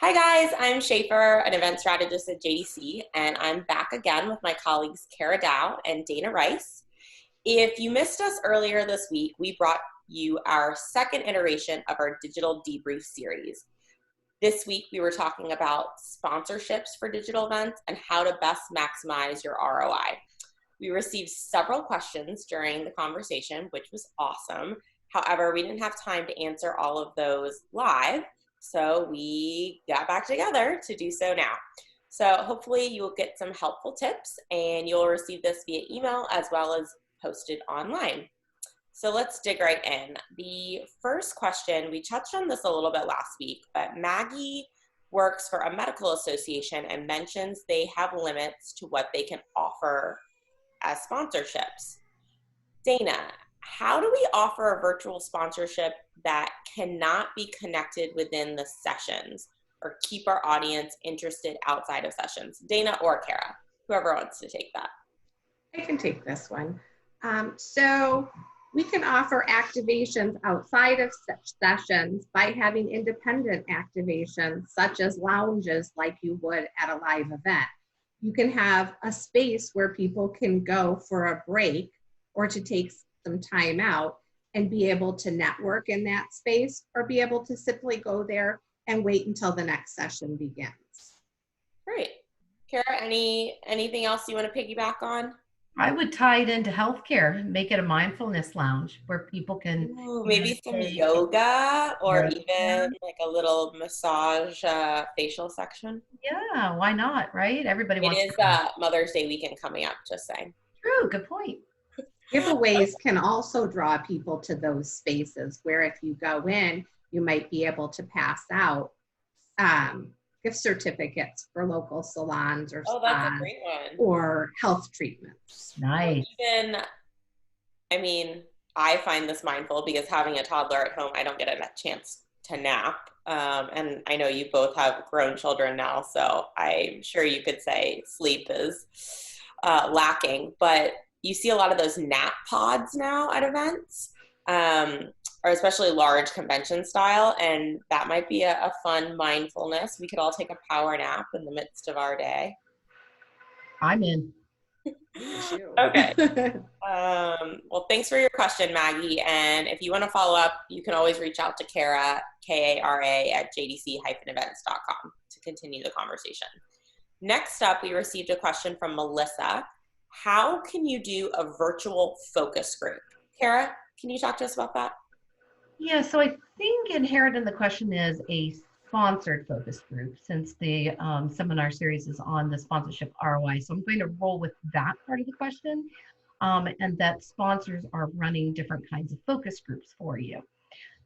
Hi guys, I'm Schaefer, an event strategist at JDC, and I'm back again with my colleagues Kara Dow and Dana Rice. If you missed us earlier this week, we brought you our second iteration of our digital debrief series. This week, we were talking about sponsorships for digital events and how to best maximize your ROI. We received several questions during the conversation, which was awesome. However, we didn't have time to answer all of those live, so we got back together to do so now. So hopefully you'll get some helpful tips and you'll receive this via email as well as posted online. So let's dig right in. The first question, we touched on this a little bit last week, but Maggie works for a medical association and mentions they have limits to what they can offer as sponsorships. Dana, how do we offer a virtual sponsorship that cannot be connected within the sessions or keep our audience interested outside of sessions? Dana or Kara, whoever wants to take that. I can take this one. So we can offer activations outside of such sessions by having independent activations, such as lounges like you would at a live event. You can have a space where people can go for a break or to take some time out and be able to network in that space, or be able to simply go there and wait until the next session begins. Great. Kara, anything else you want to piggyback on? I would tie it into healthcare, make it a mindfulness lounge where people can maybe some yoga or even like a little massage facial section. Yeah, why not, right? Everybody wants. It is Mother's Day weekend coming up, just saying. True, good point. Giveaways can also draw people to those spaces where if you go in, you might be able to pass out gift certificates for local salons or spas, that's a great one. Or health treatments. Nice. Even, I find this mindful because having a toddler at home, I don't get a chance to nap. And I know you both have grown children now, so I'm sure you could say sleep is lacking, but you see a lot of those nap pods now at events, or especially large convention style, and that might be a fun mindfulness. We could all take a power nap in the midst of our day. I'm in. Okay. Well, thanks for your question, Maggie. And if you want to follow up, you can always reach out to Kara, Kara, at jdc-events.com to continue the conversation. Next up, we received a question from Melissa. How can you do a virtual focus group? Kara, can you talk to us about that? Yeah, so I think inherent in the question is a sponsored focus group, since the seminar series is on the sponsorship ROI. So I'm going to roll with that part of the question, and that sponsors are running different kinds of focus groups for you.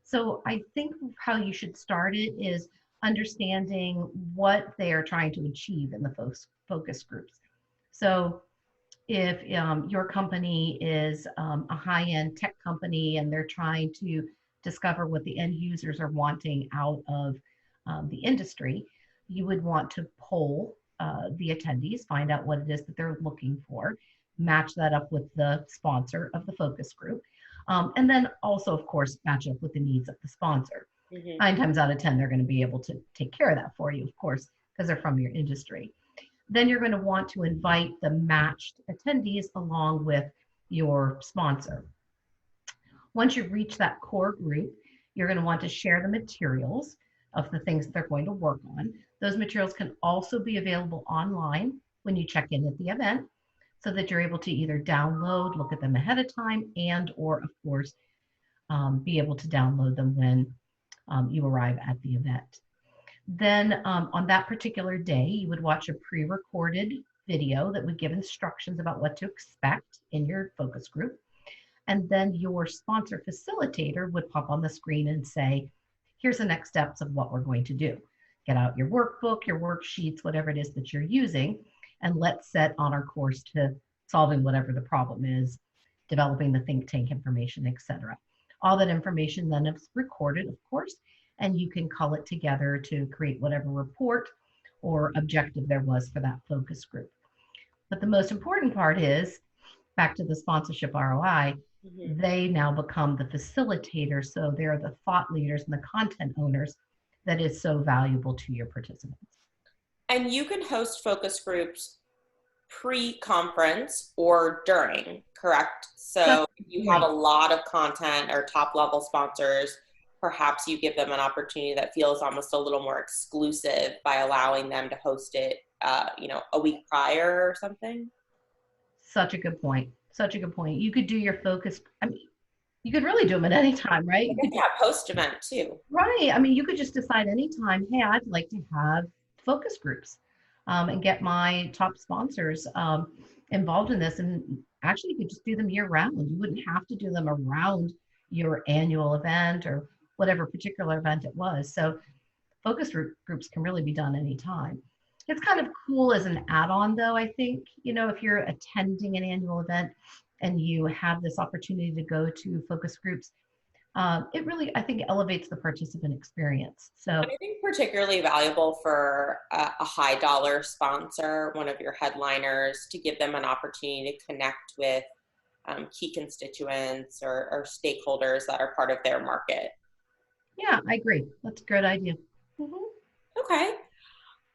So I think how you should start it is understanding what they are trying to achieve in the focus groups. So if your company is a high-end tech company and they're trying to discover what the end users are wanting out of the industry, you would want to poll the attendees, find out what it is that they're looking for, match that up with the sponsor of the focus group, and then also, of course, match up with the needs of the sponsor. 9 times out of 10, they're going to be able to take care of that for you, of course, because they're from your industry. Then you're going to want to invite the matched attendees along with your sponsor. Once you reach that core group, you're going to want to share the materials of the things that they're going to work on. Those materials can also be available online when you check in at the event, so that you're able to either download, look at them ahead of time, and or, of course, be able to download them when you arrive at the event. Then on that particular day, you would watch a pre-recorded video that would give instructions about what to expect in your focus group. And then your sponsor facilitator would pop on the screen and say, here's the next steps of what we're going to do. Get out your workbook, your worksheets, whatever it is that you're using, and let's set on our course to solving whatever the problem is, developing the think tank information, etc. All that information then is recorded, of course, and you can call it together to create whatever report or objective there was for that focus group. But the most important part is, back to the sponsorship ROI, they now become the facilitator. So they're the thought leaders and the content owners that is so valuable to your participants. And you can host focus groups pre-conference or during, correct? So you have a lot of content or top level sponsors, perhaps you give them an opportunity that feels almost a little more exclusive by allowing them to host it, a week prior or something. Such a good point. Such a good point. You could do your focus. I mean, you could really do them at any time, right? Yeah, post event too. Right. I mean, you could just decide anytime, hey, I'd like to have focus groups and get my top sponsors involved in this. And actually, you could just do them year round. You wouldn't have to do them around your annual event or whatever particular event it was. So focus groups can really be done anytime. It's kind of cool as an add-on, though, I think, if you're attending an annual event and you have this opportunity to go to focus groups, it really, I think, elevates the participant experience. So I think particularly valuable for a high dollar sponsor, one of your headliners, to give them an opportunity to connect with key constituents or stakeholders that are part of their market. Yeah, I agree. That's a good idea. Okay.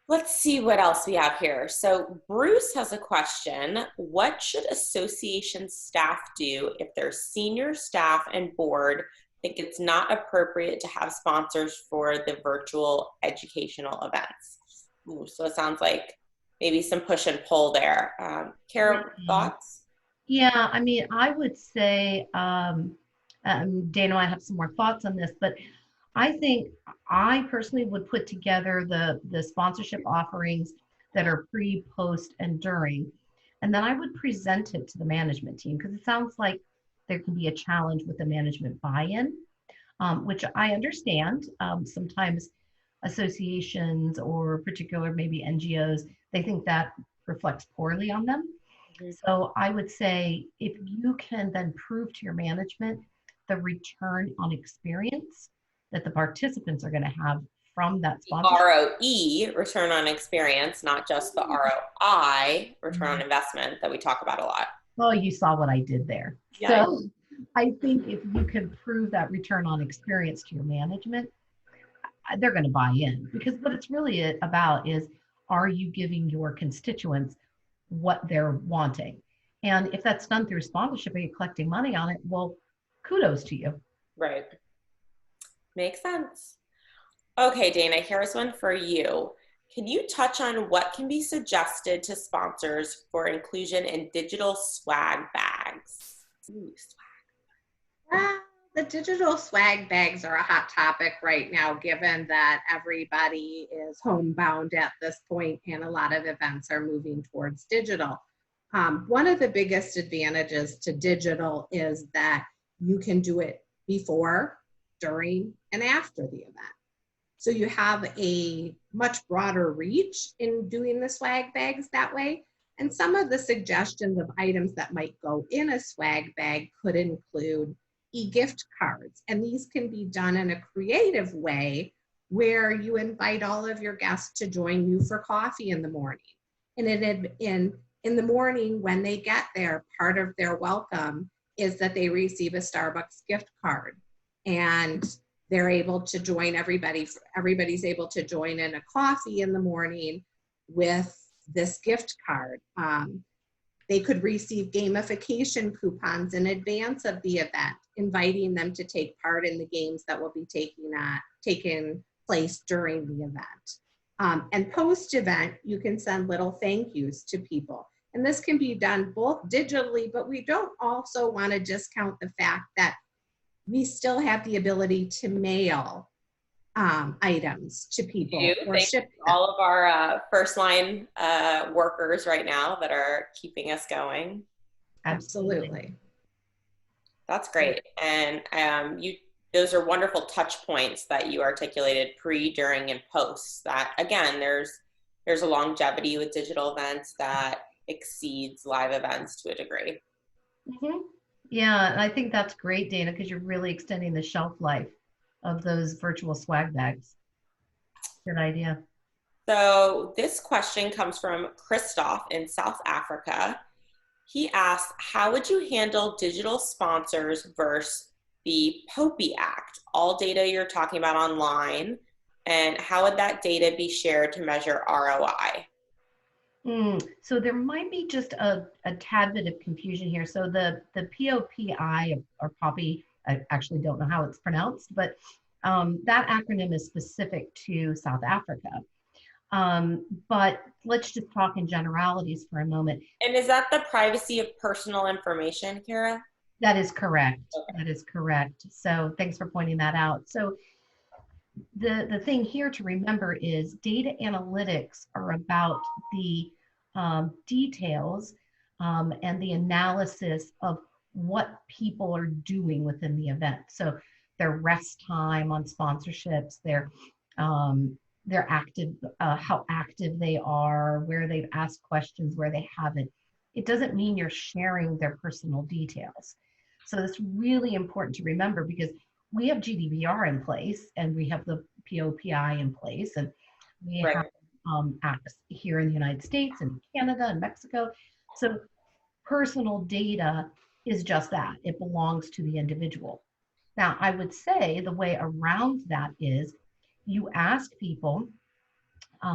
Let's see what else we have here. So Bruce has a question. What should association staff do if their senior staff and board think it's not appropriate to have sponsors for the virtual educational events? Ooh, so it sounds like maybe some push and pull there. Kara, thoughts? Yeah, I mean, I would say, Dana might have some more thoughts on this, but I think I personally would put together the sponsorship offerings that are pre, post, and during. And then I would present it to the management team because it sounds like there can be a challenge with the management buy-in, which I understand. Sometimes associations or particular maybe NGOs, they think that reflects poorly on them. So I would say if you can then prove to your management the return on experience that the participants are going to have from that sponsorship. ROE, return on experience, not just the ROI, return on investment, that we talk about a lot. Oh, you saw what I did there. Yeah. So I think if you can prove that return on experience to your management, they're going to buy in, because what it's really about is, are you giving your constituents what they're wanting? And if that's done through sponsorship, are you collecting money on it? Well, kudos to you. Right. Makes sense. Okay, Dana, here's one for you. Can you touch on what can be suggested to sponsors for inclusion in digital swag bags? Ooh, swag. The digital swag bags are a hot topic right now, given that everybody is homebound at this point and a lot of events are moving towards digital. One of the biggest advantages to digital is that you can do it before, during, and after the event. So you have a much broader reach in doing the swag bags that way. And some of the suggestions of items that might go in a swag bag could include e-gift cards. And these can be done in a creative way where you invite all of your guests to join you for coffee in the morning. And in the morning when they get there, part of their welcome is that they receive a Starbucks gift card. And they're able to join everybody's able to join in a coffee in the morning with this gift card. They could receive gamification coupons in advance of the event, inviting them to take part in the games that will be taking place during the event. And post-event, you can send little thank yous to people. And this can be done both digitally, but we don't also want to discount the fact that we still have the ability to mail items to people or ship them. All of our first line workers right now that are keeping us going. Absolutely. That's great. And those are wonderful touch points that you articulated pre, during, and post. That again, there's a longevity with digital events that exceeds live events to a degree. Mm-hmm. Yeah, and I think that's great, Dana, because you're really extending the shelf life of those virtual swag bags. Good idea. So this question comes from Christoph in South Africa. He asks, how would you handle digital sponsors versus the POPI Act? All data you're talking about online And how would that data be shared to measure ROI? So there might be just a tad bit of confusion here. So the POPI, or POPI, I actually don't know how it's pronounced, but that acronym is specific to South Africa. But let's just talk in generalities for a moment. And is that the privacy of personal information, Kara? That is correct. Okay. That is correct. So thanks for pointing that out. So the thing here to remember is data analytics are about the details and the analysis of what people are doing within the event. So their rest time on sponsorships, their active, how active they are, where they've asked questions, where they haven't. It doesn't mean you're sharing their personal details. So it's really important to remember, because we have GDPR in place and we have the POPI in place, and we Right. have acts here in the United States and Canada and Mexico. So personal data is just that. It belongs to the individual. Now, I would say the way around that is you ask people,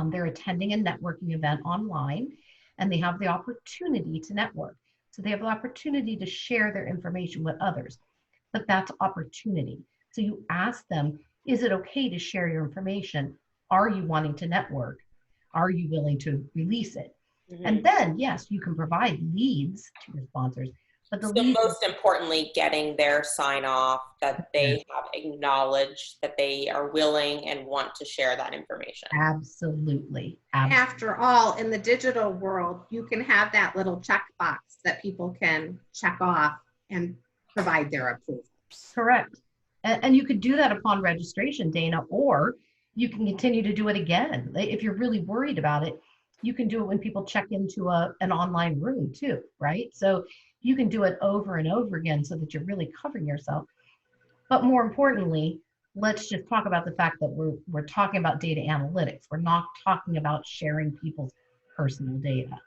they're attending a networking event online, and they have the opportunity to network. So they have the opportunity to share their information with others, but that's opportunity. So you ask them, is it okay to share your information? Are you wanting to network? Are you willing to release it? Mm-hmm. And then, yes, you can provide leads to your sponsors, but the So leads, most importantly, getting their sign off that they have acknowledged that they are willing and want to share that information. absolutely. After all, in the digital world, you can have that little checkbox that people can check off and provide their approval. Correct. And you could do that upon registration, Dana, or you can continue to do it again. If you're really worried about it, you can do it when people check into an online room too, right? So you can do it over and over again so that you're really covering yourself. But more importantly, let's just talk about the fact that we're talking about data analytics. We're not talking about sharing people's personal data.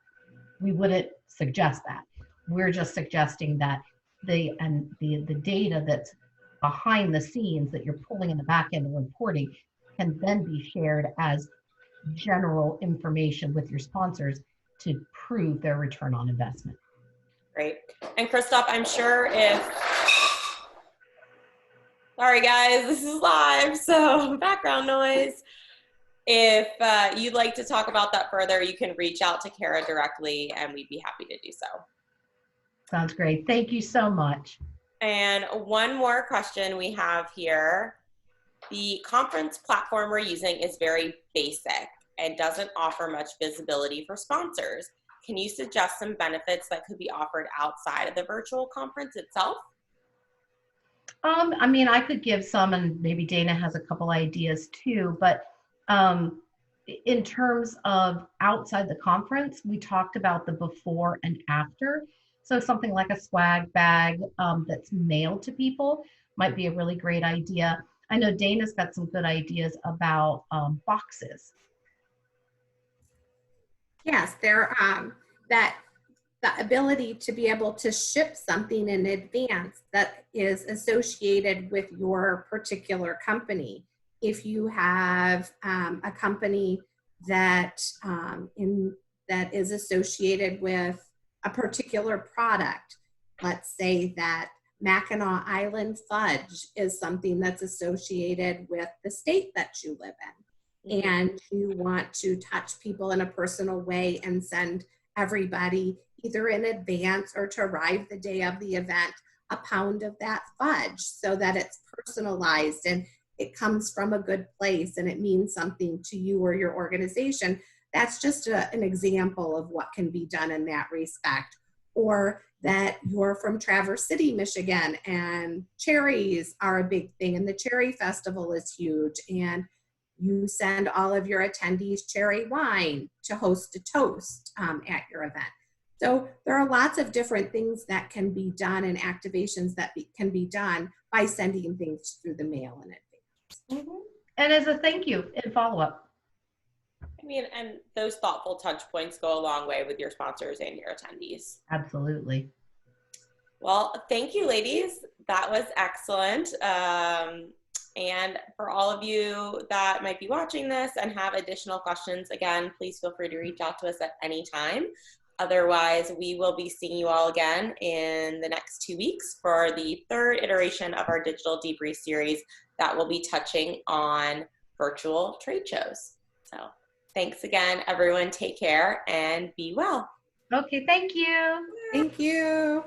We wouldn't suggest that. We're just suggesting that the data that's behind the scenes that you're pulling in the back end and reporting can then be shared as general information with your sponsors to prove their return on investment. Great. And Christoph, I'm sure sorry guys, this is live, so background noise. If you'd like to talk about that further, you can reach out to Kara directly and we'd be happy to do so. Sounds great. Thank you so much. And one more question we have here. The conference platform we're using is very basic and doesn't offer much visibility for sponsors. Can you suggest some benefits that could be offered outside of the virtual conference itself? I mean, I could give some, and maybe Dana has a couple ideas too, but in terms of outside the conference, we talked about the before and after. So something like a swag bag that's mailed to people might be a really great idea. I know Dana's got some good ideas about boxes. Yes, that the ability to be able to ship something in advance that is associated with your particular company. If you have a company that that is associated with a particular product, let's say that Mackinac Island fudge is something that's associated with the state that you live in, and you want to touch people in a personal way and send everybody either in advance or to arrive the day of the event a pound of that fudge so that it's personalized and it comes from a good place and it means something to you or your organization. That's just an example of what can be done in that respect. Or that you're from Traverse City, Michigan, and cherries are a big thing, and the Cherry Festival is huge, and you send all of your attendees cherry wine to host a toast at your event. So there are lots of different things that can be done and activations that can be done by sending things through the mail in advance. Mm-hmm. And as a thank you and follow-up. I mean, and those thoughtful touch points go a long way with your sponsors and your attendees. Absolutely. Well, thank you, ladies. That was excellent. And for all of you that might be watching this and have additional questions, again, please feel free to reach out to us at any time. Otherwise, we will be seeing you all again in the next 2 weeks for the third iteration of our digital debrief series that will be touching on virtual trade shows. So thanks again, everyone. Take care and be well. Okay, thank you. Thank you.